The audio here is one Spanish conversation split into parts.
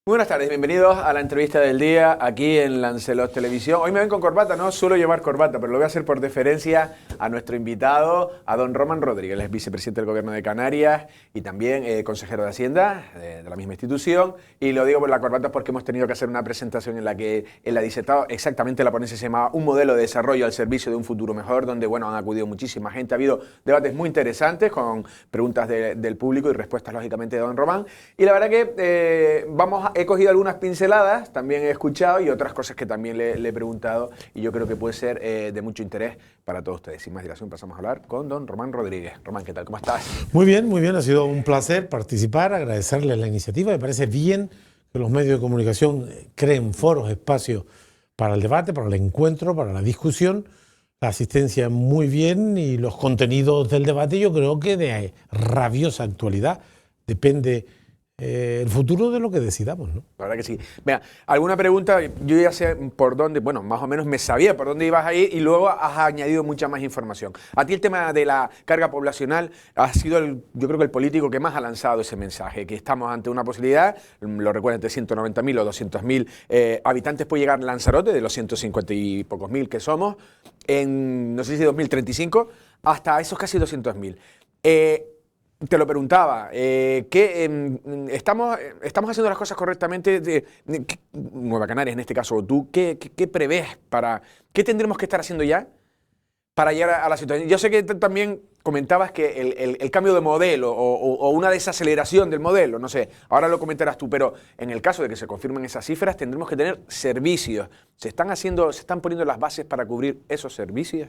Muy buenas tardes, bienvenidos a la entrevista del día aquí en Lancelot Televisión. Hoy me ven con corbata, no suelo llevar corbata, pero lo voy a hacer por deferencia a nuestro invitado, a don Román Rodríguez. Él es vicepresidente del Gobierno de Canarias y también consejero de Hacienda de la misma institución. Y lo digo por la corbata porque hemos tenido que hacer una presentación en la que él ha disertado exactamente, la ponencia se llamaba Un modelo de desarrollo al servicio de un futuro mejor, donde han acudido muchísima gente. Ha habido debates muy interesantes con preguntas del público y respuestas lógicamente de don Román. Y la verdad que he cogido algunas pinceladas, también he escuchado y otras cosas que también le he preguntado y yo creo que puede ser de mucho interés para todos ustedes. Sin más dilación pasamos a hablar con don Román Rodríguez. Román, ¿qué tal? ¿Cómo estás? Muy bien, ha sido un placer participar, agradecerles la iniciativa. Me parece bien que los medios de comunicación creen foros, espacios para el debate, para el encuentro, para la discusión. La asistencia muy bien y los contenidos del debate yo creo que de rabiosa actualidad. Depende el futuro de lo que decidamos, ¿no? La verdad que sí. Mira, alguna pregunta, yo ya sé por dónde, bueno, más o menos me sabía por dónde ibas a ir y luego has añadido mucha más información. A ti el tema de la carga poblacional ha sido, yo creo que el político que más ha lanzado ese mensaje, que estamos ante una posibilidad, lo recuerdan, entre 190.000 o 200.000 habitantes puede llegar Lanzarote, de los 150 y pocos mil que somos, en, no sé si 2035, hasta esos casi 200.000. Te lo preguntaba, ¿estamos haciendo las cosas correctamente? Nueva Canarias, en este caso, ¿tú qué prevés qué tendremos que estar haciendo ya para llegar a la situación? Yo sé que también comentabas que el cambio de modelo o una desaceleración del modelo, no sé, ahora lo comentarás tú, pero en el caso de que se confirmen esas cifras, tendremos que tener servicios. ¿Se están poniendo las bases para cubrir esos servicios?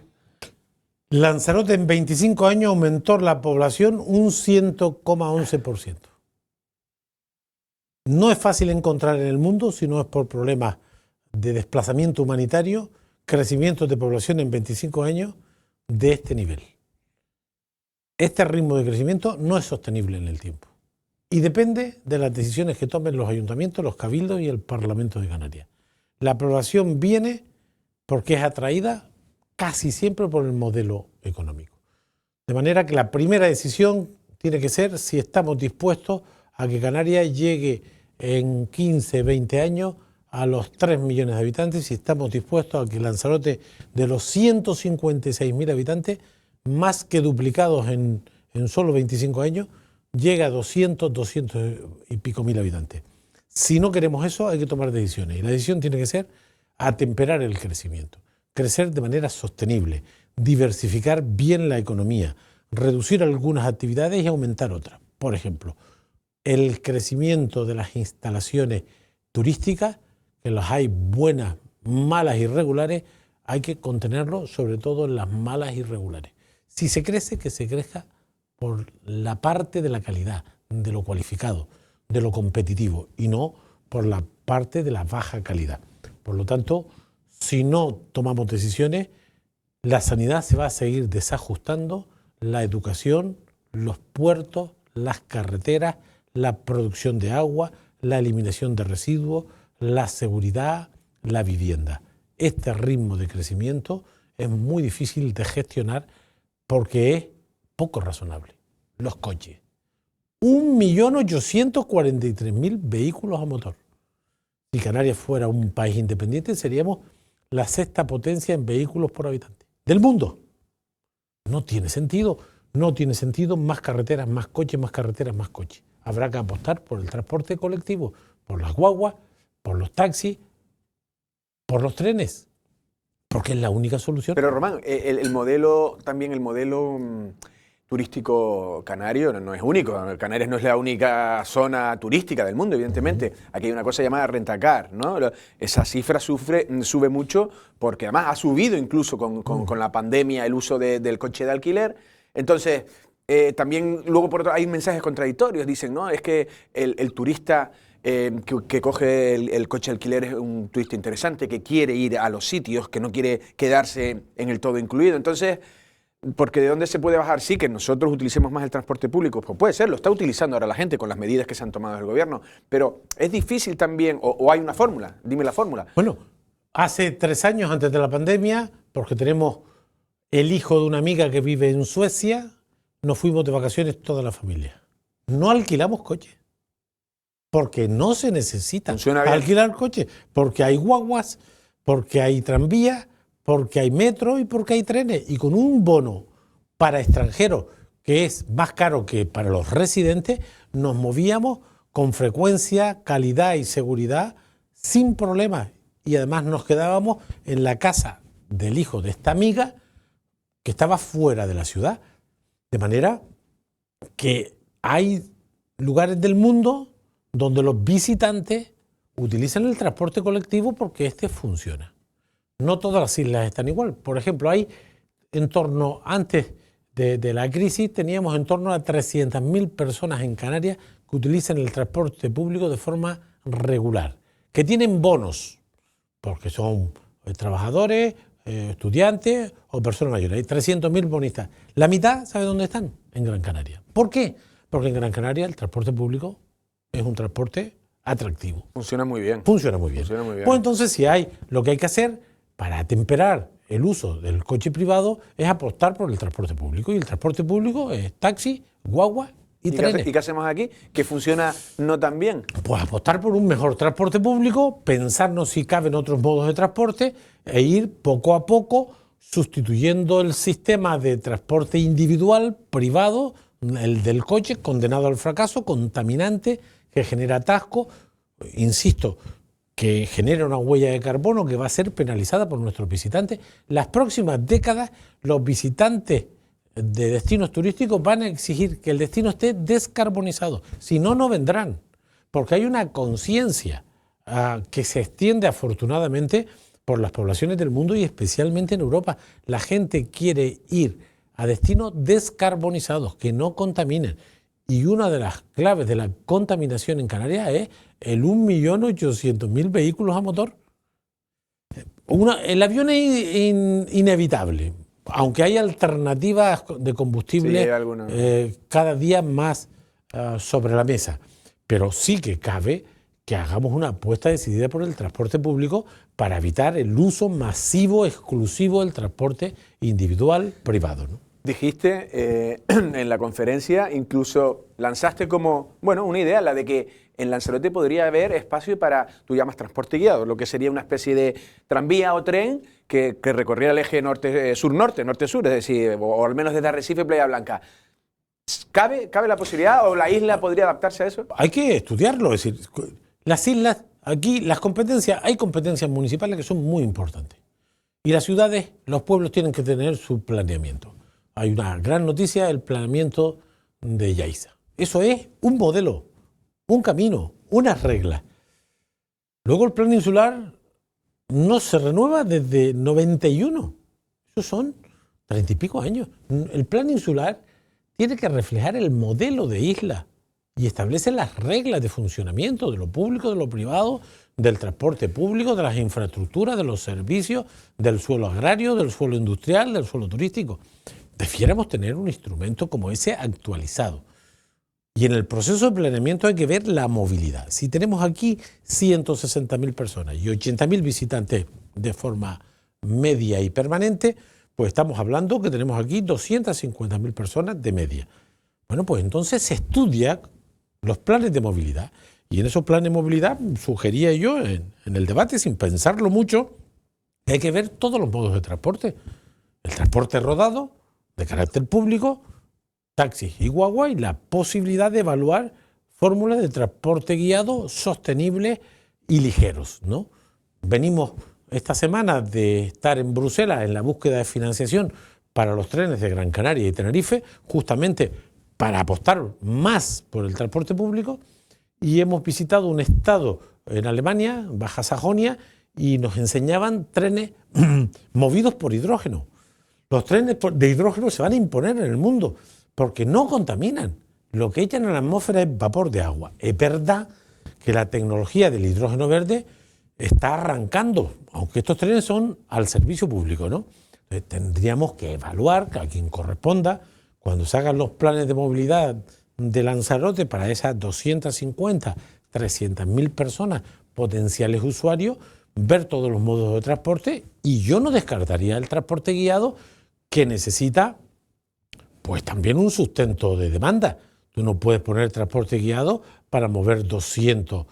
Lanzarote en 25 años aumentó la población un 100,11%. No es fácil encontrar en el mundo, si no es por problemas de desplazamiento humanitario, crecimiento de población en 25 años de este nivel. Este ritmo de crecimiento no es sostenible en el tiempo y depende de las decisiones que tomen los ayuntamientos, los cabildos y el Parlamento de Canarias. La población viene porque es atraída casi siempre por el modelo económico. De manera que la primera decisión tiene que ser si estamos dispuestos a que Canarias llegue en 15, 20 años a los 3 millones de habitantes, si estamos dispuestos a que Lanzarote, de los 156.000 habitantes, más que duplicados en solo 25 años, llegue a 200 y pico mil habitantes. Si no queremos eso, hay que tomar decisiones. Y la decisión tiene que ser atemperar el crecimiento. Crecer de manera sostenible, diversificar bien la economía, reducir algunas actividades y aumentar otras. Por ejemplo, el crecimiento de las instalaciones turísticas, que las hay buenas, malas y regulares, hay que contenerlo sobre todo en las malas y regulares. Si se crece, que se crezca por la parte de la calidad, de lo cualificado, de lo competitivo y no por la parte de la baja calidad. Por lo tanto, si no tomamos decisiones, la sanidad se va a seguir desajustando, la educación, los puertos, las carreteras, la producción de agua, la eliminación de residuos, la seguridad, la vivienda. Este ritmo de crecimiento es muy difícil de gestionar porque es poco razonable. Los coches. 1.843.000 vehículos a motor. Si Canarias fuera un país independiente, seríamos la sexta potencia en vehículos por habitante del mundo. No tiene sentido más carreteras, más coches, más carreteras, más coches. Habrá que apostar por el transporte colectivo, por las guaguas, por los taxis, por los trenes, porque es la única solución. Pero Román, el modelo turístico canario no es único. Canarias no es la única zona turística del mundo, evidentemente. Aquí hay una cosa llamada rentacar, ¿no? Esa cifra sube mucho porque además ha subido incluso con la pandemia el uso del coche de alquiler. Entonces, también luego por otro hay mensajes contradictorios. Dicen, ¿no? Es que el turista que coge el coche de alquiler es un turista interesante, que quiere ir a los sitios, que no quiere quedarse en el todo incluido. Entonces, porque ¿de dónde se puede bajar? Sí, que nosotros utilicemos más el transporte público, pues puede ser, lo está utilizando ahora la gente con las medidas que se han tomado del gobierno, pero es difícil también, o hay una fórmula, dime la fórmula. Bueno, hace 3 años antes de la pandemia, porque tenemos el hijo de una amiga que vive en Suecia, nos fuimos de vacaciones toda la familia. No alquilamos coche. porque no se necesita Funciona bien. alquilar coches, porque hay guaguas, porque hay tranvías, porque hay metro y porque hay trenes. Y con un bono para extranjeros que es más caro que para los residentes, nos movíamos con frecuencia, calidad y seguridad sin problemas. Y además nos quedábamos en la casa del hijo de esta amiga que estaba fuera de la ciudad. De manera que hay lugares del mundo donde los visitantes utilizan el transporte colectivo porque este funciona. No todas las islas están igual. Por ejemplo, hay antes de la crisis, teníamos en torno a 300.000 personas en Canarias que utilizan el transporte público de forma regular, que tienen bonos, porque son trabajadores, estudiantes o personas mayores. Hay 300.000 bonistas. La mitad, ¿sabe dónde están? En Gran Canaria. ¿Por qué? Porque en Gran Canaria el transporte público es un transporte atractivo. Funciona muy bien. Funciona muy bien. Funciona muy bien. Pues entonces, si hay lo que hay que hacer para atemperar el uso del coche privado es apostar por el transporte público. Y el transporte público es taxi, guagua y trenes. ¿Y qué hacemos aquí? Que funciona no tan bien. Pues apostar por un mejor transporte público, pensarnos si caben otros modos de transporte e ir poco a poco sustituyendo el sistema de transporte individual, privado, el del coche, condenado al fracaso, contaminante, que genera atasco, insisto, que genera una huella de carbono que va a ser penalizada por nuestros visitantes. Las próximas décadas, los visitantes de destinos turísticos van a exigir que el destino esté descarbonizado. Si no, no vendrán, porque hay una conciencia que se extiende afortunadamente por las poblaciones del mundo y especialmente en Europa. La gente quiere ir a destinos descarbonizados, que no contaminen. Y una de las claves de la contaminación en Canarias es el 1.800.000 vehículos a motor. El avión es inevitable, aunque hay alternativas de combustible cada día más sobre la mesa. Pero sí que cabe que hagamos una apuesta decidida por el transporte público para evitar el uso masivo, exclusivo del transporte individual privado, ¿no? Dijiste en la conferencia, incluso lanzaste como, bueno, una idea, la de que en Lanzarote podría haber espacio para, tú llamas transporte guiado, lo que sería una especie de tranvía o tren que recorriera el eje sur-norte, norte-sur, es decir, o al menos desde Arrecife a Playa Blanca. ¿Cabe la posibilidad o la isla podría adaptarse a eso? Hay que estudiarlo, es decir, las islas, aquí las competencias, hay competencias municipales que son muy importantes. Y las ciudades, los pueblos tienen que tener su planeamiento. Hay una gran noticia, el planeamiento de Yaiza. Eso es un modelo, un camino, unas reglas. Luego el plan insular no se renueva desde 91. Esos son 30 y pico años. El plan insular tiene que reflejar el modelo de isla y establece las reglas de funcionamiento de lo público, de lo privado, del transporte público, de las infraestructuras, de los servicios, del suelo agrario, del suelo industrial, del suelo turístico. Debiéramos tener un instrumento como ese actualizado. Y en el proceso de planeamiento hay que ver la movilidad. Si tenemos aquí 160.000 personas y 80.000 visitantes de forma media y permanente, pues estamos hablando que tenemos aquí 250.000 personas de media. Bueno, pues entonces se estudia los planes de movilidad. Y en esos planes de movilidad sugería yo en el debate, sin pensarlo mucho, que hay que ver todos los modos de transporte. El transporte rodado, de carácter público, taxis y guagua, y la posibilidad de evaluar fórmulas de transporte guiado sostenibles y ligeros, ¿no? Venimos esta semana de estar en Bruselas en la búsqueda de financiación para los trenes de Gran Canaria y Tenerife, justamente para apostar más por el transporte público, y hemos visitado un estado en Alemania, Baja Sajonia, y nos enseñaban trenes movidos por hidrógeno. Los trenes de hidrógeno se van a imponer en el mundo porque no contaminan. Lo que echan a la atmósfera es vapor de agua. Es verdad que la tecnología del hidrógeno verde está arrancando, aunque estos trenes son al servicio público, ¿no? Entonces, tendríamos que evaluar, a quien corresponda, cuando se hagan los planes de movilidad de Lanzarote para esas 250, 300.000 personas potenciales usuarios, ver todos los modos de transporte, y yo no descartaría el transporte guiado, que necesita pues también un sustento de demanda. Tú no puedes poner transporte guiado para mover 200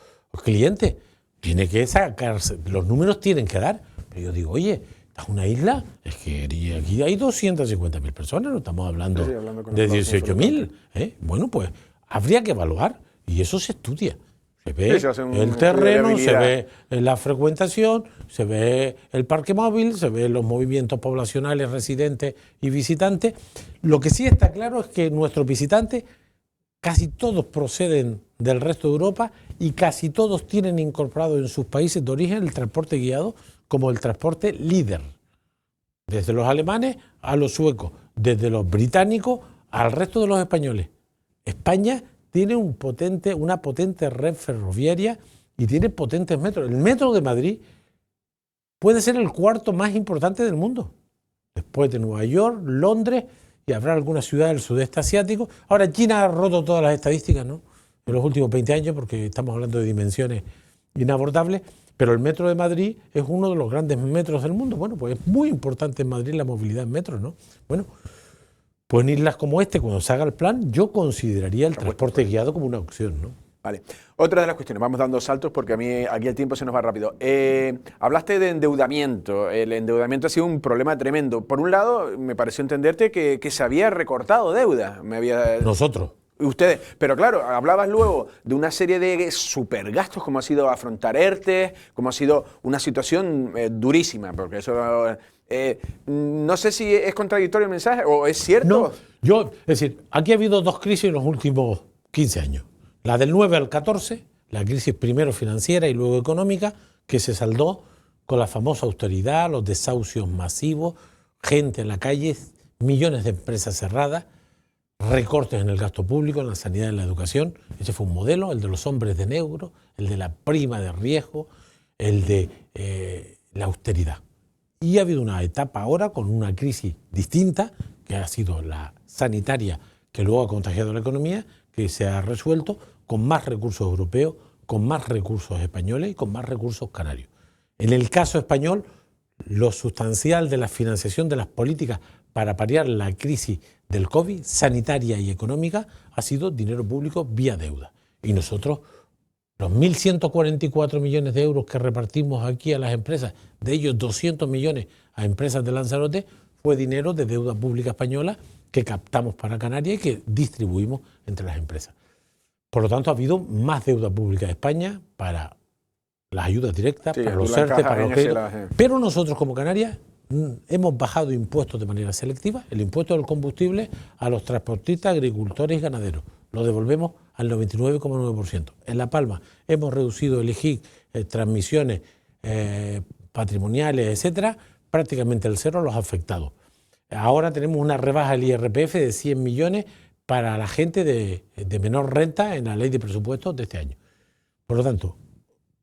clientes. Tiene que sacarse, los números tienen que dar. Pero yo digo, oye, ¿estás una isla? Es que aquí hay 250.000 personas, no estamos hablando, de 18.000. Bueno, pues habría que evaluar y eso se estudia. Se ve el terreno, se ve la frecuentación, se ve el parque móvil, se ve los movimientos poblacionales, residentes y visitantes. Lo que sí está claro es que nuestros visitantes casi todos proceden del resto de Europa y casi todos tienen incorporado en sus países de origen el transporte guiado como el transporte líder. Desde los alemanes a los suecos, desde los británicos al resto de los españoles. España tiene una potente red ferroviaria y tiene potentes metros. El metro de Madrid puede ser el cuarto más importante del mundo, después de Nueva York, Londres y habrá algunas ciudades del sudeste asiático. Ahora China ha roto todas las estadísticas, ¿no?, en los últimos 20 años, porque estamos hablando de dimensiones inabordables, pero el metro de Madrid es uno de los grandes metros del mundo. Bueno, pues es muy importante en Madrid la movilidad en metro, ¿no? Bueno, pues en islas como cuando se haga el plan, yo consideraría el transporte guiado como una opción, ¿no? Vale. Otra de las cuestiones, vamos dando saltos porque a mí aquí el tiempo se nos va rápido. Hablaste de endeudamiento. El endeudamiento ha sido un problema tremendo. Por un lado, me pareció entenderte que se había recortado deuda. Nosotros. Ustedes, pero claro, hablabas luego de una serie de supergastos, como ha sido afrontar ERTE, como ha sido una situación durísima, porque eso... no sé si es contradictorio el mensaje o es cierto. No, es decir, aquí ha habido dos crisis en los últimos 15 años. La del 9 al 14, la crisis primero financiera y luego económica, que se saldó con la famosa austeridad, los desahucios masivos, gente en la calle, millones de empresas cerradas, recortes en el gasto público, en la sanidad y en la educación. Ese fue un modelo, el de los hombres de negro, el de la prima de riesgo, el de la austeridad. Y ha habido una etapa ahora con una crisis distinta, que ha sido la sanitaria, que luego ha contagiado la economía, que se ha resuelto con más recursos europeos, con más recursos españoles y con más recursos canarios. En el caso español, lo sustancial de la financiación de las políticas para paliar la crisis del COVID, sanitaria y económica, ha sido dinero público vía deuda. Y nosotros, los 1.144 millones de euros que repartimos aquí a las empresas, de ellos 200 millones a empresas de Lanzarote, fue dinero de deuda pública española que captamos para Canarias y que distribuimos entre las empresas. Por lo tanto, ha habido más deuda pública de España para las ayudas directas, para los ERTE, para los créditos. Pero nosotros como Canarias hemos bajado impuestos de manera selectiva, el impuesto del combustible a los transportistas, agricultores y ganaderos. Lo devolvemos al 99,9%. En La Palma hemos reducido el IGIC, transmisiones patrimoniales, etcétera, prácticamente el cero a los afectados. Ahora tenemos una rebaja del IRPF de 100 millones para la gente de menor renta en la ley de presupuestos de este año. Por lo tanto,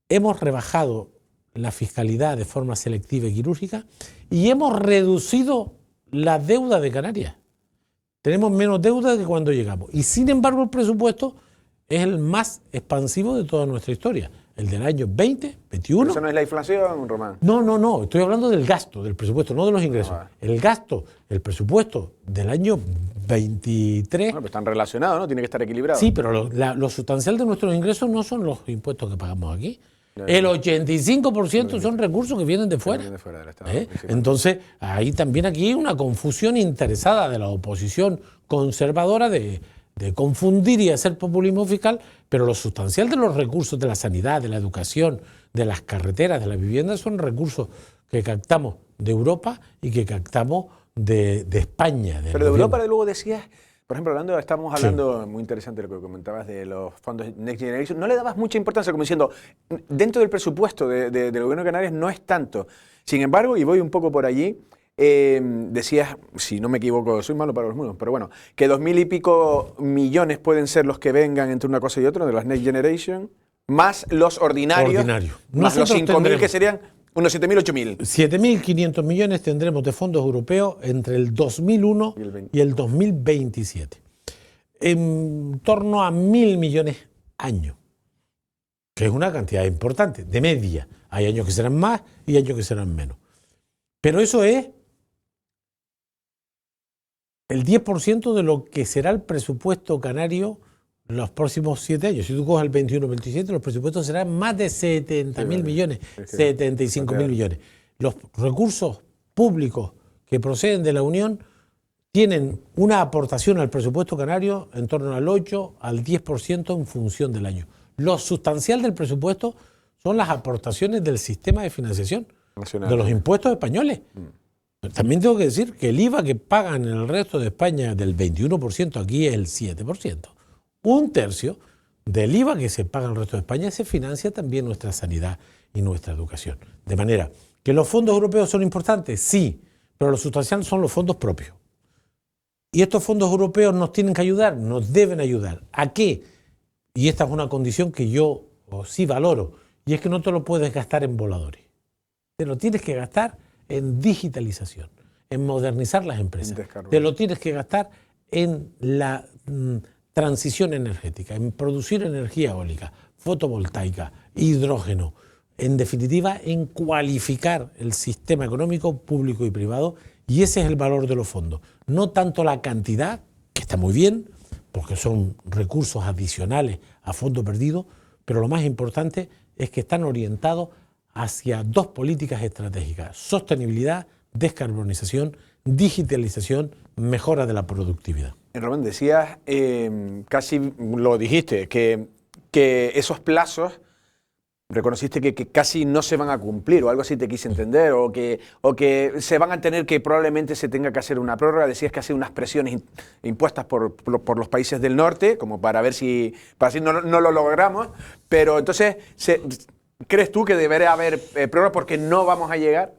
hemos rebajado la fiscalidad de forma selectiva y quirúrgica y hemos reducido la deuda de Canarias. Tenemos menos deuda que cuando llegamos. Y sin embargo el presupuesto es el más expansivo de toda nuestra historia. El del año 20, 21. ¿Eso no es la inflación, Román? No. Estoy hablando del gasto, del presupuesto, no de los ingresos. El gasto, el presupuesto del año 23... Bueno, pues están relacionados, ¿no? Tiene que estar equilibrado. Sí, pero lo sustancial de nuestros ingresos no son los impuestos que pagamos aquí. El 85% son recursos que vienen de fuera. Del Estado, Entonces, hay también aquí una confusión interesada de la oposición conservadora de confundir y hacer populismo fiscal, pero lo sustancial de los recursos de la sanidad, de la educación, de las carreteras, de la vivienda, son recursos que captamos de Europa y que captamos de España. Pero de Europa luego decías... Por ejemplo, estamos hablando, muy interesante lo que comentabas de los fondos Next Generation, no le dabas mucha importancia, como diciendo, dentro del presupuesto del gobierno de Canarias no es tanto. Sin embargo, y voy un poco por allí, decías, si no me equivoco, soy malo para los números, pero bueno, que 2.000 y pico millones pueden ser los que vengan entre una cosa y otra, de las Next Generation, más los ordinarios. Más los 5.000 que serían... Unos 7.000, 8.000. 7.500 millones tendremos de fondos europeos entre el 2001 y el 2027. En torno a 1.000 millones año, que es una cantidad importante, de media. Hay años que serán más y años que serán menos. Pero eso es el 10% de lo que será el presupuesto canario los próximos 7 años. Si tú coges el 21-27, los presupuestos serán más de 70.000 millones, 75.000 millones. Los recursos públicos que proceden de la Unión tienen una aportación al presupuesto canario en torno al 8 al 10% en función del año. Lo sustancial del presupuesto son las aportaciones del sistema de financiación nacional, de los impuestos españoles. También tengo que decir que el IVA que pagan en el resto de España del 21%, aquí es el 7%. Un tercio del IVA que se paga en el resto de España se financia también nuestra sanidad y nuestra educación. De manera que los fondos europeos son importantes, sí, pero lo sustancial son los fondos propios. Y estos fondos europeos nos tienen que ayudar, nos deben ayudar. ¿A qué? Y esta es una condición que yo sí valoro, y es que no te lo puedes gastar en voladores. Te lo tienes que gastar en digitalización, en modernizar las empresas. Te lo tienes que gastar en la transición energética, en producir energía eólica, fotovoltaica, hidrógeno. En definitiva, en cualificar el sistema económico público y privado, y ese es el valor de los fondos. No tanto la cantidad, que está muy bien, porque son recursos adicionales a fondo perdido, pero lo más importante es que están orientados hacia dos políticas estratégicas: sostenibilidad, descarbonización, digitalización, mejora de la productividad. Román, decías, casi lo dijiste, que esos plazos reconociste que casi no se van a cumplir, o algo así te quise entender, o que se van a tener que, probablemente se tenga que hacer una prórroga. Decías que hace unas presiones impuestas por los países del norte, como para ver si no lo logramos, pero entonces, ¿crees tú que debería haber prórroga porque no vamos a llegar?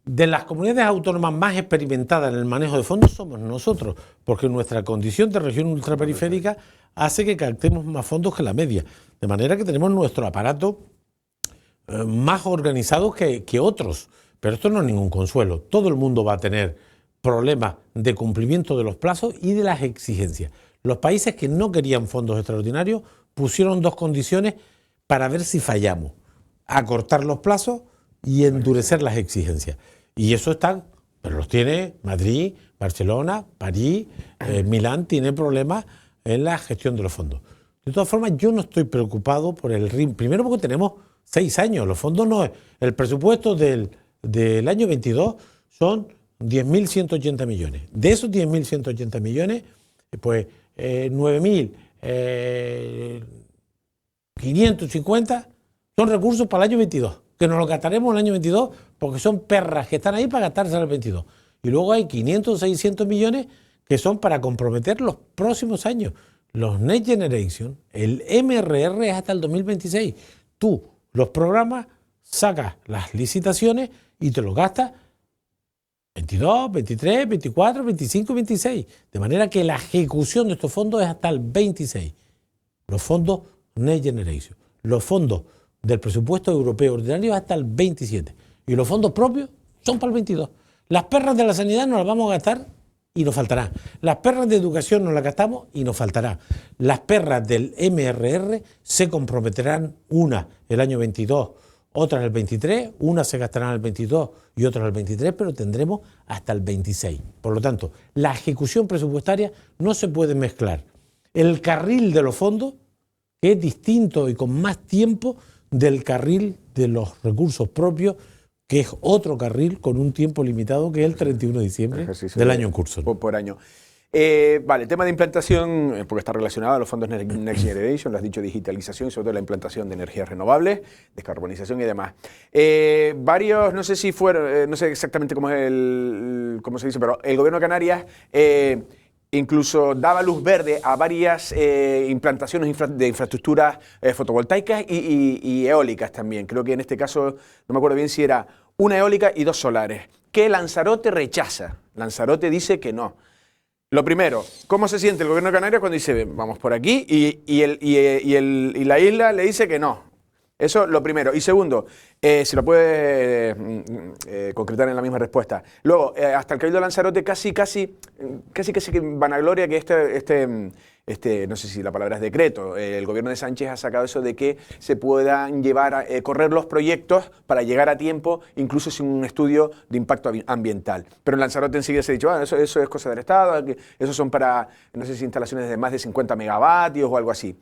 De las comunidades autónomas más experimentadas en el manejo de fondos somos nosotros, porque nuestra condición de región ultraperiférica hace que captemos más fondos que la media. De manera que tenemos nuestro aparato más organizado que otros. Pero esto no es ningún consuelo. Todo el mundo va a tener problemas de cumplimiento de los plazos y de las exigencias. Los países que no querían fondos extraordinarios pusieron dos condiciones para ver si fallamos: acortar los plazos y endurecer las exigencias. Y eso está, pero los tiene Madrid, Barcelona, París, Milán, tiene problemas en la gestión de los fondos. De todas formas, yo no estoy preocupado por el ritmo. Primero porque tenemos 6 años. Los fondos no... El presupuesto del año 22 son 10.180 millones. De esos 10.180 millones, pues 9.550 son recursos para el año 22. Que nos lo gastaremos en el año 22 porque son perras que están ahí para gastarse en el 22. Y luego hay 500, 600 millones que son para comprometer los próximos años. Los Next Generation, el MRR es hasta el 2026. Tú los programas, sacas las licitaciones y te los gastas 22, 23, 24, 25, 26. De manera que la ejecución de estos fondos es hasta el 26. Los fondos Next Generation. Los fondos del presupuesto europeo ordinario hasta el 27. Y los fondos propios son para el 22. Las perras de la sanidad nos las vamos a gastar y nos faltará. Las perras de educación nos las gastamos y nos faltará. Las perras del MRR se comprometerán, una el año 22, otras el 23, unas se gastarán el 22 y otras el 23, pero tendremos hasta el 26. Por lo tanto, la ejecución presupuestaria no se puede mezclar el carril de los fondos, que es distinto y con más tiempo, del carril de los recursos propios, que es otro carril con un tiempo limitado, que es el 31 de diciembre del año en curso. Por año. Vale, el tema de implantación, porque está relacionado a los fondos Next Generation, lo has dicho, digitalización y sobre todo la implantación de energías renovables, descarbonización y demás. Varios, no sé si fueron, no sé exactamente cómo se dice, pero el gobierno de Canarias incluso daba luz verde a varias implantaciones de infraestructuras fotovoltaicas y eólicas también. Creo que en este caso, no me acuerdo bien si era una eólica y 2 solares, que Lanzarote rechaza. Lanzarote dice que no. Lo primero, ¿cómo se siente el gobierno de Canarias cuando dice vamos por aquí y la isla le dice que no? Eso lo primero. Y segundo, si lo puede concretar en la misma respuesta. Luego, hasta el Cabildo de Lanzarote casi que vanagloria que no sé si la palabra es decreto, el gobierno de Sánchez ha sacado eso de que se puedan correr los proyectos para llegar a tiempo, incluso sin un estudio de impacto ambiental. Pero en Lanzarote enseguida se ha dicho, eso es cosa del Estado, que esos son para, no sé si instalaciones de más de 50 megavatios o algo así.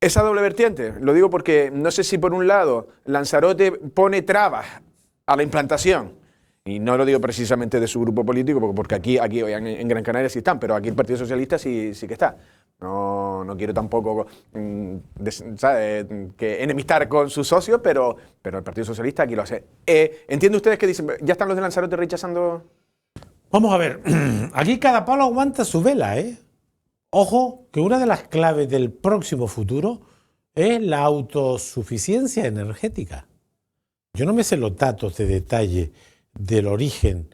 Esa doble vertiente, lo digo porque no sé si por un lado Lanzarote pone trabas a la implantación, y no lo digo precisamente de su grupo político, porque aquí en Gran Canaria sí están, pero aquí el Partido Socialista sí que está. No quiero tampoco que enemistar con sus socios, pero el Partido Socialista aquí lo hace. ¿Entienden ustedes que dicen, ya están los de Lanzarote rechazando? Vamos a ver, aquí cada palo aguanta su vela, ¿eh? Ojo, que una de las claves del próximo futuro es la autosuficiencia energética. Yo no me sé los datos de detalle del origen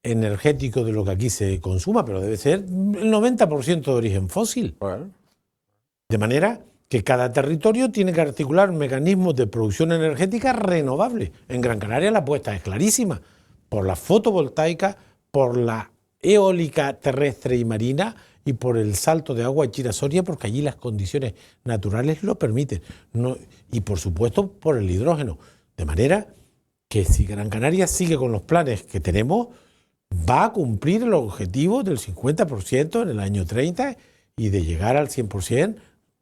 energético de lo que aquí se consuma, pero debe ser el 90% de origen fósil. Bueno. De manera que cada territorio tiene que articular mecanismos de producción energética renovable. En Gran Canaria la apuesta es clarísima, por la fotovoltaica, por la eólica terrestre y marina, y por el salto de agua a Chira-Soria, porque allí las condiciones naturales lo permiten. Y por supuesto por el hidrógeno. De manera que si Gran Canaria sigue con los planes que tenemos, va a cumplir el objetivo del 50% en el año 30 y de llegar al 100%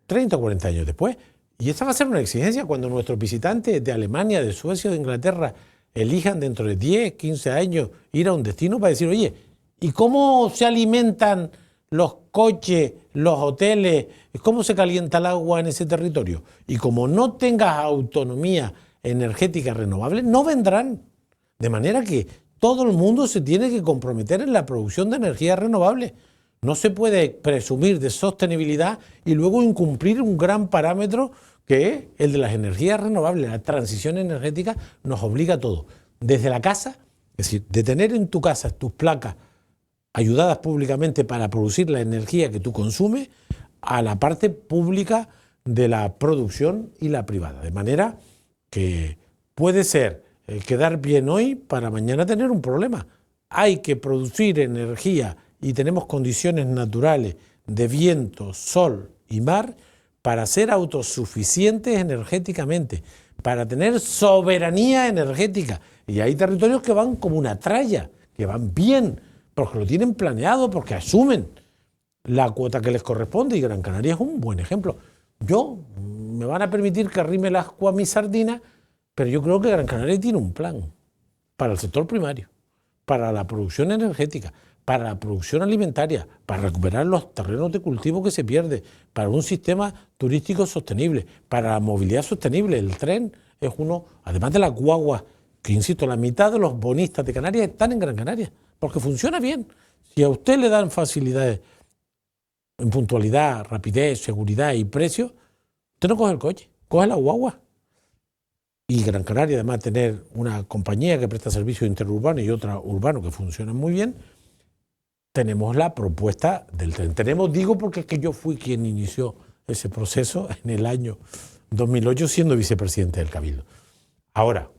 30 o 40 años después. Y esta va a ser una exigencia cuando nuestros visitantes de Alemania, de Suecia o de Inglaterra elijan dentro de 10, 15 años ir a un destino para decir, oye, ¿y cómo se alimentan los coches, los hoteles, cómo se calienta el agua en ese territorio? Y como no tengas autonomía energética renovable, no vendrán. De manera que todo el mundo se tiene que comprometer en la producción de energía renovable. No se puede presumir de sostenibilidad y luego incumplir un gran parámetro que es el de las energías renovables. La transición energética nos obliga a todo. Desde la casa, es decir, de tener en tu casa tus placas ayudadas públicamente para producir la energía que tú consumes, a la parte pública de la producción y la privada. De manera que puede ser quedar bien hoy para mañana tener un problema. Hay que producir energía y tenemos condiciones naturales de viento, sol y mar para ser autosuficientes energéticamente, para tener soberanía energética. Y hay territorios que van como una tralla, que van bien, porque lo tienen planeado, porque asumen la cuota que les corresponde, y Gran Canaria es un buen ejemplo. Me van a permitir que arrime el ascua a mi sardina, pero yo creo que Gran Canaria tiene un plan para el sector primario, para la producción energética, para la producción alimentaria, para recuperar los terrenos de cultivo que se pierden, para un sistema turístico sostenible, para la movilidad sostenible. El tren es uno, además de las guaguas, que insisto, la mitad de los bonistas de Canarias están en Gran Canaria, porque funciona bien. Si a usted le dan facilidades en puntualidad, rapidez, seguridad y precio, usted no coge el coche, coge la guagua. Y Gran Canaria, además de tener una compañía que presta servicios interurbanos y otra urbano que funcionan muy bien, tenemos la propuesta del tren. Digo porque es que yo fui quien inició ese proceso en el año 2008 siendo vicepresidente del Cabildo. Ahora,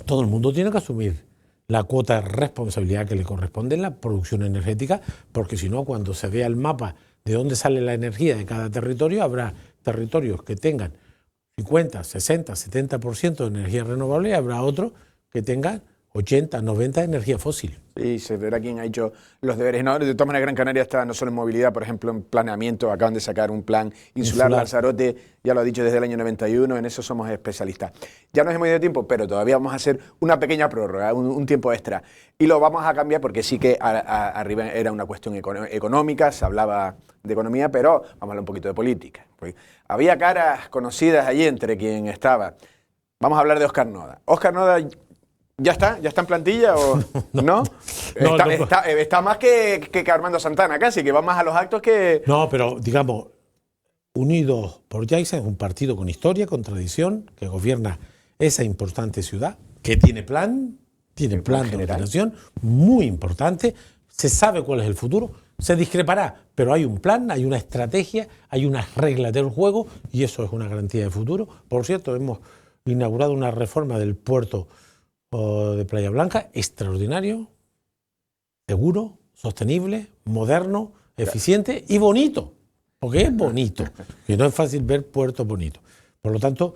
todo el mundo tiene que asumir la cuota de responsabilidad que le corresponde en la producción energética, porque si no, cuando se vea el mapa de dónde sale la energía de cada territorio, habrá territorios que tengan 50, 60, 70% de energía renovable y habrá otros que tengan 80, 90 de energía fósil. Sí, se verá quién ha hecho los deberes. No, de todas maneras, Gran Canaria está no solo en movilidad, por ejemplo, en planeamiento. Acaban de sacar un plan insular. Lanzarote, ya lo ha dicho desde el año 91, en eso somos especialistas. Ya nos hemos ido de tiempo, pero todavía vamos a hacer una pequeña prórroga, un tiempo extra. Y lo vamos a cambiar porque sí que arriba era una cuestión económica, se hablaba de economía, pero vamos a hablar un poquito de política. Pues había caras conocidas allí entre quien estaba. Vamos a hablar de Óscar Noda. Óscar Noda... ¿Ya está en plantilla o no? Está más que Armando Santana casi, que va más a los actos que... No, pero digamos, Unidos por Yaiza es un partido con historia, con tradición, que gobierna esa importante ciudad, que tiene plan de ordenación muy importante, se sabe cuál es el futuro. Se discrepará, pero hay un plan, hay una estrategia, hay unas reglas del juego y eso es una garantía de futuro. Por cierto, hemos inaugurado una reforma del puerto de Playa Blanca extraordinario, seguro, sostenible, moderno, eficiente y bonito, porque es bonito, y no es fácil ver puertos bonitos. Por lo tanto,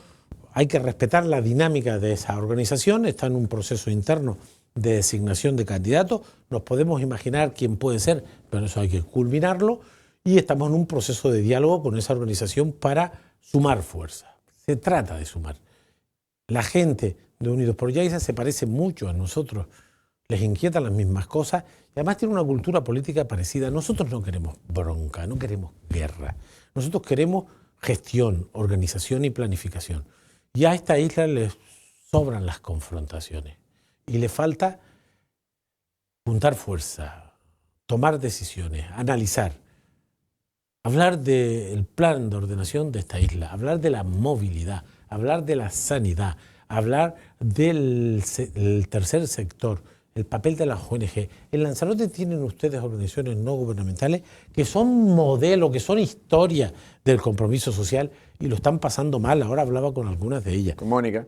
hay que respetar la dinámica de esa organización, está en un proceso interno de designación de candidatos, nos podemos imaginar quién puede ser, pero eso hay que culminarlo, y estamos en un proceso de diálogo con esa organización para sumar fuerza. Se trata de sumar. La gente de Unidos por Yaiza se parece mucho a nosotros, les inquietan las mismas cosas y además tiene una cultura política parecida. Nosotros no queremos bronca, no queremos guerra, nosotros queremos gestión, organización y planificación. Y a esta isla les sobran las confrontaciones y le falta juntar fuerza, tomar decisiones, analizar, hablar del plan de ordenación de esta isla, hablar de la movilidad, hablar de la sanidad, hablar del tercer sector, el papel de las ONG. En Lanzarote tienen ustedes organizaciones no gubernamentales que son modelo, que son historia del compromiso social y lo están pasando mal. Ahora hablaba con algunas de ellas. Con Mónica.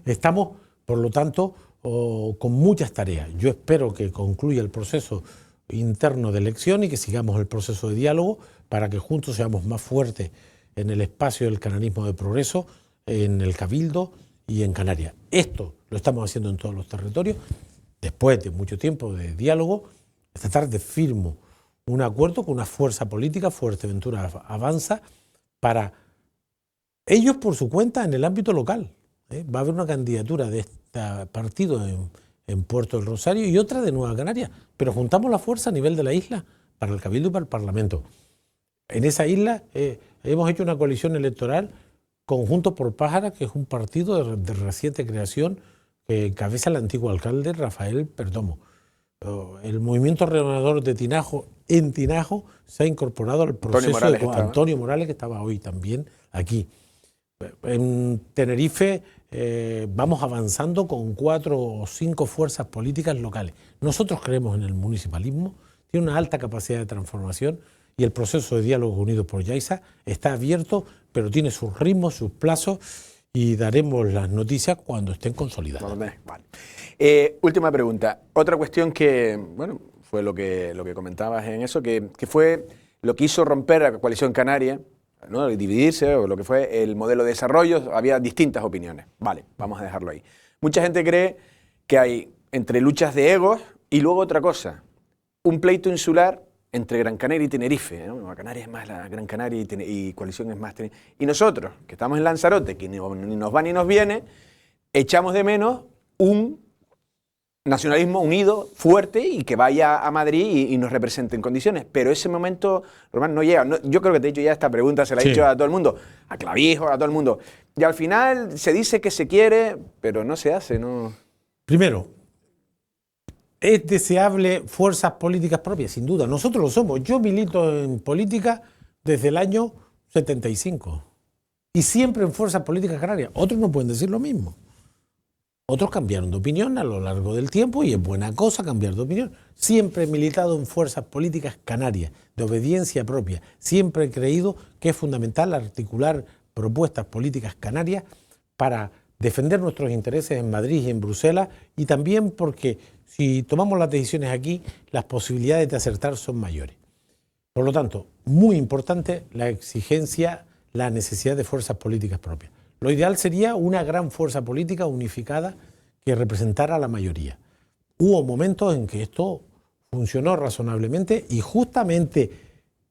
Estamos, por lo tanto, con muchas tareas. Yo espero que concluya el proceso interno de elección y que sigamos el proceso de diálogo para que juntos seamos más fuertes en el espacio del canarismo de progreso, en el Cabildo y en Canarias. Esto lo estamos haciendo en todos los territorios. Después de mucho tiempo de diálogo, esta tarde firmo un acuerdo con una fuerza política, Fuerteventura Avanza, para ellos por su cuenta en el ámbito local. Va a haber una candidatura de este partido en Puerto del Rosario y otra de Nueva Canarias, pero juntamos la fuerza a nivel de la isla para el Cabildo y para el Parlamento. En esa isla hemos hecho una coalición electoral Conjunto por Pájara, que es un partido de reciente creación que encabeza el antiguo alcalde Rafael Perdomo. El movimiento renovador de Tinajo, en Tinajo, se ha incorporado al proceso de Antonio Morales, que estaba hoy también aquí. En Tenerife vamos avanzando con 4 o 5 fuerzas políticas locales. Nosotros creemos en el municipalismo, tiene una alta capacidad de transformación y el proceso de diálogo unido por Yaiza está abierto, pero tiene sus ritmos, sus plazos y daremos las noticias cuando estén consolidadas. Vale. Última pregunta. Otra cuestión que, bueno, fue lo que comentabas en eso, que fue lo que hizo romper la coalición canaria, ¿no? Dividirse o lo que fue el modelo de desarrollo. Había distintas opiniones. Vale, vamos a dejarlo ahí. Mucha gente cree que hay entre luchas de egos y luego otra cosa, un pleito insular entre Gran Canaria y Tenerife, ¿no? Canarias es más la Gran Canaria y coalición es más Tenerife. Y nosotros, que estamos en Lanzarote, que ni nos va ni nos viene, echamos de menos un nacionalismo unido, fuerte y que vaya a Madrid y nos represente en condiciones. Pero ese momento, Román, no llega. Yo creo que te he hecho ya esta pregunta, se la he hecho a todo el mundo, a Clavijo, a todo el mundo. Y al final se dice que se quiere, pero no se hace, ¿no? Primero, ¿es deseable fuerzas políticas propias? Sin duda, nosotros lo somos. Yo milito en política desde el año 75 y siempre en fuerzas políticas canarias. Otros no pueden decir lo mismo. Otros cambiaron de opinión a lo largo del tiempo y es buena cosa cambiar de opinión. Siempre he militado en fuerzas políticas canarias, de obediencia propia. Siempre he creído que es fundamental articular propuestas políticas canarias para defender nuestros intereses en Madrid y en Bruselas y también porque si tomamos las decisiones aquí, las posibilidades de acertar son mayores. Por lo tanto, muy importante la exigencia, la necesidad de fuerzas políticas propias. Lo ideal sería una gran fuerza política unificada que representara a la mayoría. Hubo momentos en que esto funcionó razonablemente y justamente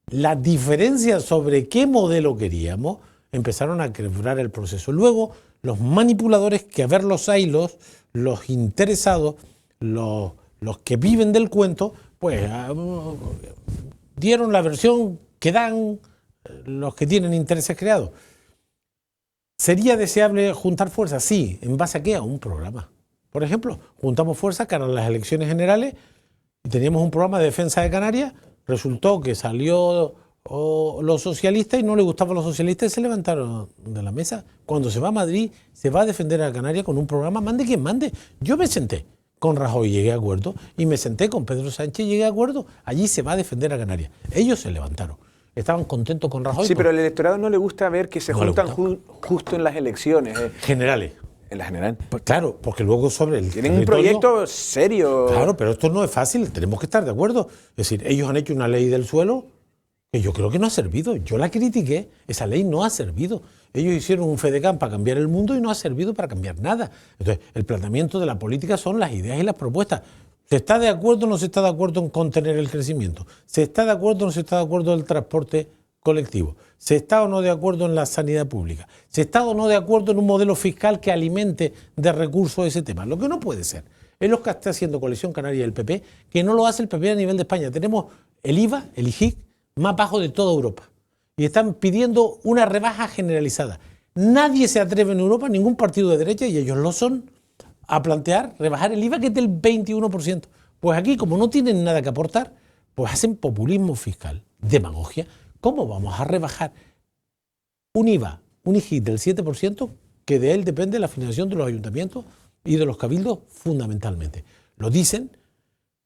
las diferencias sobre qué modelo queríamos empezaron a quebrar el proceso. Luego, los manipuladores, que a ver los haylos, los interesados, los que viven del cuento, pues dieron la versión que dan los que tienen intereses creados. ¿Sería deseable juntar fuerzas? Sí. ¿En base a qué? A un programa. Por ejemplo, juntamos fuerzas para las elecciones generales y teníamos un programa de defensa de Canarias. Resultó que salió los socialistas y no le gustaban los socialistas y se levantaron de la mesa. Cuando se va a Madrid, se va a defender a Canarias con un programa, mande quien mande. Yo me senté con Rajoy y llegué a acuerdo, y me senté con Pedro Sánchez y llegué a acuerdo. Allí se va a defender a Canarias. Ellos se levantaron. Estaban contentos con Rajoy. Sí, pero al electorado no le gusta ver que se juntan justo en las elecciones. Generales. En la general. Pues claro, porque luego sobre el Tienen un proyecto serio. Claro, pero esto no es fácil, tenemos que estar de acuerdo. Es decir, ellos han hecho una ley del suelo que yo creo que no ha servido. Yo la critiqué, esa ley no ha servido. Ellos hicieron un FEDECAM para cambiar el mundo y no ha servido para cambiar nada. Entonces, el planteamiento de la política son las ideas y las propuestas. ¿Se está de acuerdo o no se está de acuerdo en contener el crecimiento? ¿Se está de acuerdo o no se está de acuerdo en el transporte colectivo? ¿Se está o no de acuerdo en la sanidad pública? ¿Se está o no de acuerdo en un modelo fiscal que alimente de recursos ese tema? Lo que no puede ser es lo que está haciendo Coalición Canaria y el PP, que no lo hace el PP a nivel de España. Tenemos el IVA, el IGIC, más bajo de toda Europa. Y están pidiendo una rebaja generalizada. Nadie se atreve en Europa, ningún partido de derecha, y ellos lo son, a plantear rebajar el IVA, que es del 21%. Pues aquí, como no tienen nada que aportar, pues hacen populismo fiscal, demagogia. ¿Cómo vamos a rebajar un IVA, un IGIC del 7%, que de él depende la financiación de los ayuntamientos y de los cabildos fundamentalmente? Lo dicen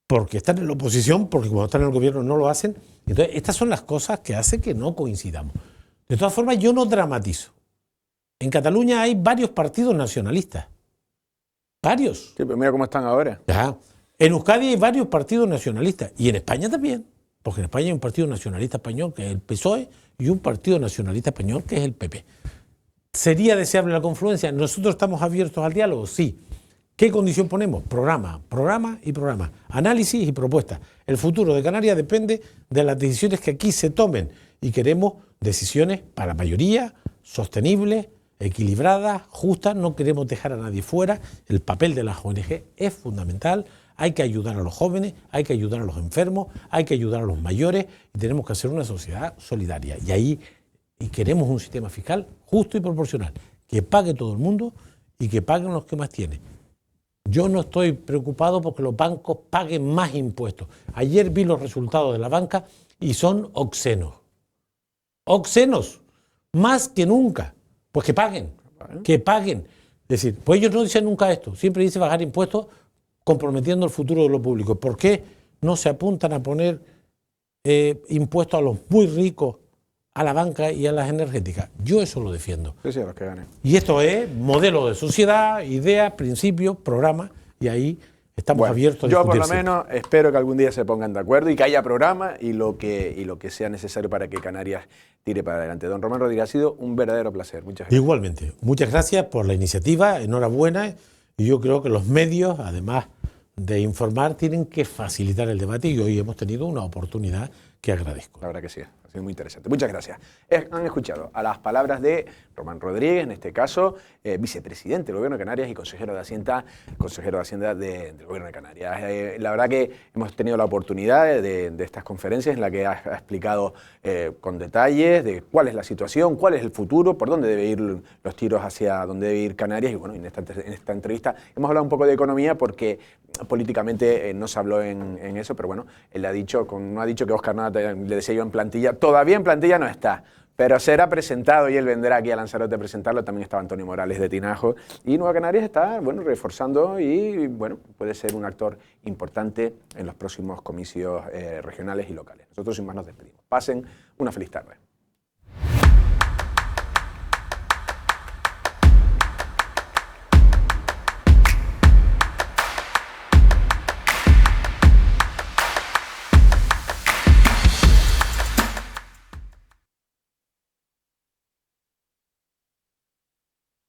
porque están en la oposición, porque cuando están en el gobierno no lo hacen. Entonces, estas son las cosas que hacen que no coincidamos. De todas formas, yo no dramatizo. En Cataluña hay varios partidos nacionalistas. Varios. Sí, pero mira cómo están ahora. Ya. En Euskadi hay varios partidos nacionalistas. Y en España también. Porque en España hay un partido nacionalista español, que es el PSOE, y un partido nacionalista español, que es el PP. ¿Sería deseable la confluencia? ¿Nosotros estamos abiertos al diálogo? Sí. ¿Qué condición ponemos? Programa, programa y programa. Análisis y propuestas. El futuro de Canarias depende de las decisiones que aquí se tomen. Y queremos decisiones para la mayoría, sostenibles, equilibradas, justas. No queremos dejar a nadie fuera. El papel de las ONG es fundamental. Hay que ayudar a los jóvenes, hay que ayudar a los enfermos, hay que ayudar a los mayores y tenemos que hacer una sociedad solidaria. Y queremos un sistema fiscal justo y proporcional, que pague todo el mundo y que paguen los que más tienen. Yo no estoy preocupado porque los bancos paguen más impuestos. Ayer vi los resultados de la banca y son obscenos. Obscenos, más que nunca. Pues que paguen, que paguen. Es decir, pues ellos no dicen nunca esto, siempre dicen bajar impuestos comprometiendo el futuro de lo público. ¿Por qué no se apuntan a poner impuestos a los muy ricos, a la banca y a las energéticas? Yo eso lo defiendo. Sí, los que ganen. Y esto es modelo de sociedad, ideas, principios, programas, y ahí estamos abiertos a discutir. Yo por lo menos espero que algún día se pongan de acuerdo y que haya programa y lo que sea necesario para que Canarias tire para adelante. Don Román Rodríguez, ha sido un verdadero placer. Muchas gracias. Igualmente. Muchas gracias por la iniciativa, enhorabuena, y yo creo que los medios, además de informar, tienen que facilitar el debate y hoy hemos tenido una oportunidad que agradezco. La verdad que sí, ha sido muy interesante. Muchas gracias. Han escuchado a las palabras de Román Rodríguez, en este caso, vicepresidente del Gobierno de Canarias y consejero de Hacienda del Gobierno de Canarias. La verdad que hemos tenido la oportunidad de estas conferencias en la que ha explicado con detalles de cuál es la situación, cuál es el futuro, por dónde debe ir los tiros hacia dónde debe ir Canarias. Y bueno, en esta entrevista hemos hablado un poco de economía porque políticamente no se habló en eso, pero bueno, él ha dicho, no ha dicho que Óscar Nava, le decía yo, en plantilla, todavía en plantilla no está, pero será presentado y él vendrá aquí a Lanzarote a presentarlo. También estaba Antonio Morales de Tinajo y Nueva Canarias está, bueno, reforzando y, bueno, puede ser un actor importante en los próximos comicios regionales y locales. Nosotros sin más nos despedimos. Pasen una feliz tarde.